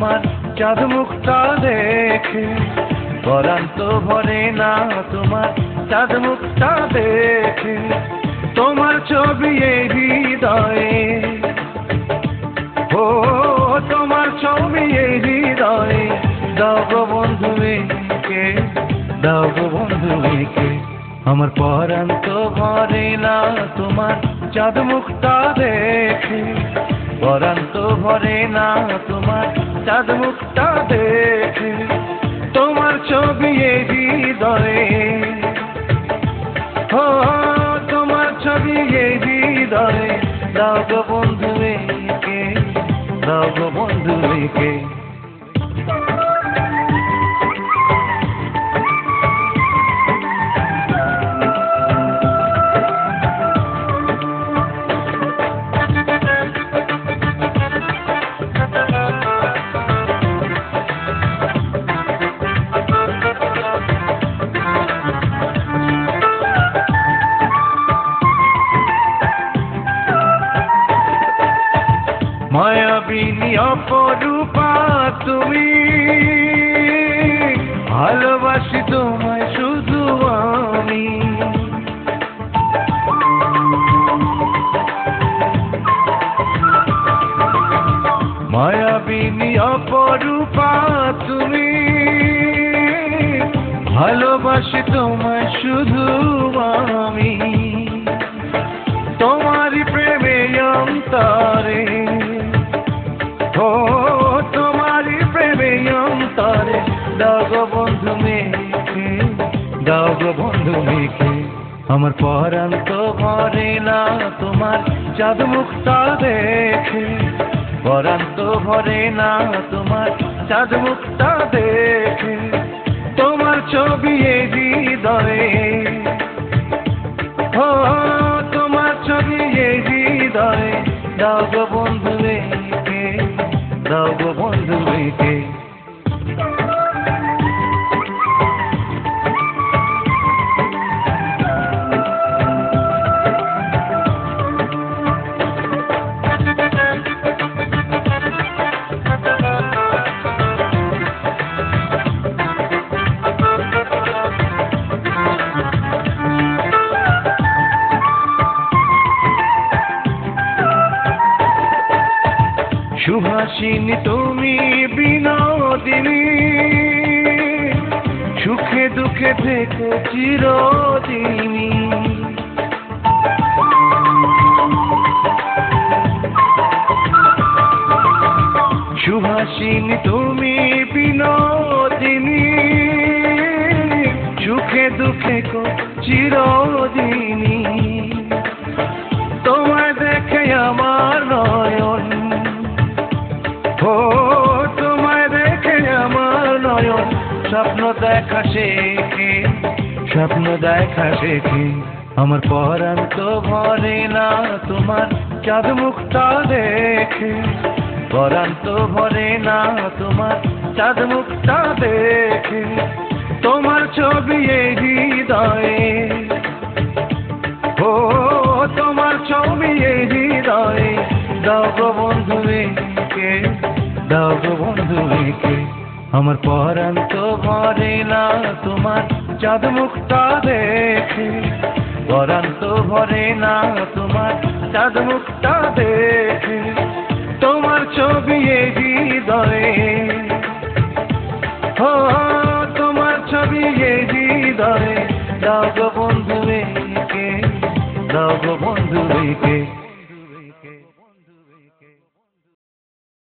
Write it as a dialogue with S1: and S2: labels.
S1: তোমার চাঁদ মুখটা দেখে, পরাণ তো ভরে না তোমার চাঁদ মুখটা দেখে। তোমার ছবি এই হৃদয়ে, ও তোমার ছবি এই হৃদয়ে, দাও গো বন্ধু একে, দাও গো বন্ধু একে। আমার পরাণ তো ভরে না তোমার চাঁদ মুখটা দেখে, পরাণ তো ভরে না তোমার চাঁদ মুখটা দেখে। তোমার ছবি এই হৃদয়ে, ও তোমার ছবি এই হৃদয়ে, দাও গো বন্ধু একে, দাও গো বন্ধু একে। মায়াবিনী অপরূপা তুমি, ভালোবাসি তোমায় শুধু আমি। মায়াবিনী অপরূপা তুমি, ভালোবাসি তোমায় শুধু আমি। তোমারই প্রেমে অন্তরে, ও তোমারই প্রেমে অন্তরে, দাও গো বন্ধু মেখে, দাও গো বন্ধু মেখে। আমার পরাণ তো ভরে না তোমার চাঁদ মুখটা দেখে, পরাণ তো ভরে না তোমার চাঁদ মুখটা দেখে। তোমার ছবি এই হৃদয়ে, ও তোমার ছবি এই হৃদয়ে, দাও গো বন্ধু একে, দাও গো বন্ধু একে। সুহাসিনী তুমি বিনোদিনী, সুখে দুঃখে থেকো চিরদিনী। সুহাসিনী তুমি বিনোদিনী, সুখে দুঃখে কো চিরদিনী। তোমায় দেখে আমার নয়ন, ও তোমায় দেখে আমার নয়ন, স্বপ্ন দেখা শেখে, স্বপ্ন দেখা শেখে। আমার পরাণ তো ভরে না তোমার চাঁদ মুখটা দেখে, পরাণ তো ভরে না তোমার চাঁদ মুখটা দেখে। তোমার ছবি এই হৃদয়ে, ও তোমার ছবি এই হৃদয়ে, দাও গো বন্ধু একে, দাও গো বন্ধু একে। আমার পরাণ তো ভরে না তোমার চাঁদ মুখটা দেখে, পরাণ তো ভরে না তোমার চাঁদ মুখটা দেখে। তোমার ছবি এই হৃদয়ে, ও তোমার ছবি এই হৃদয়ে, দাও গো বন্ধু একে, দাও গো বন্ধু একে।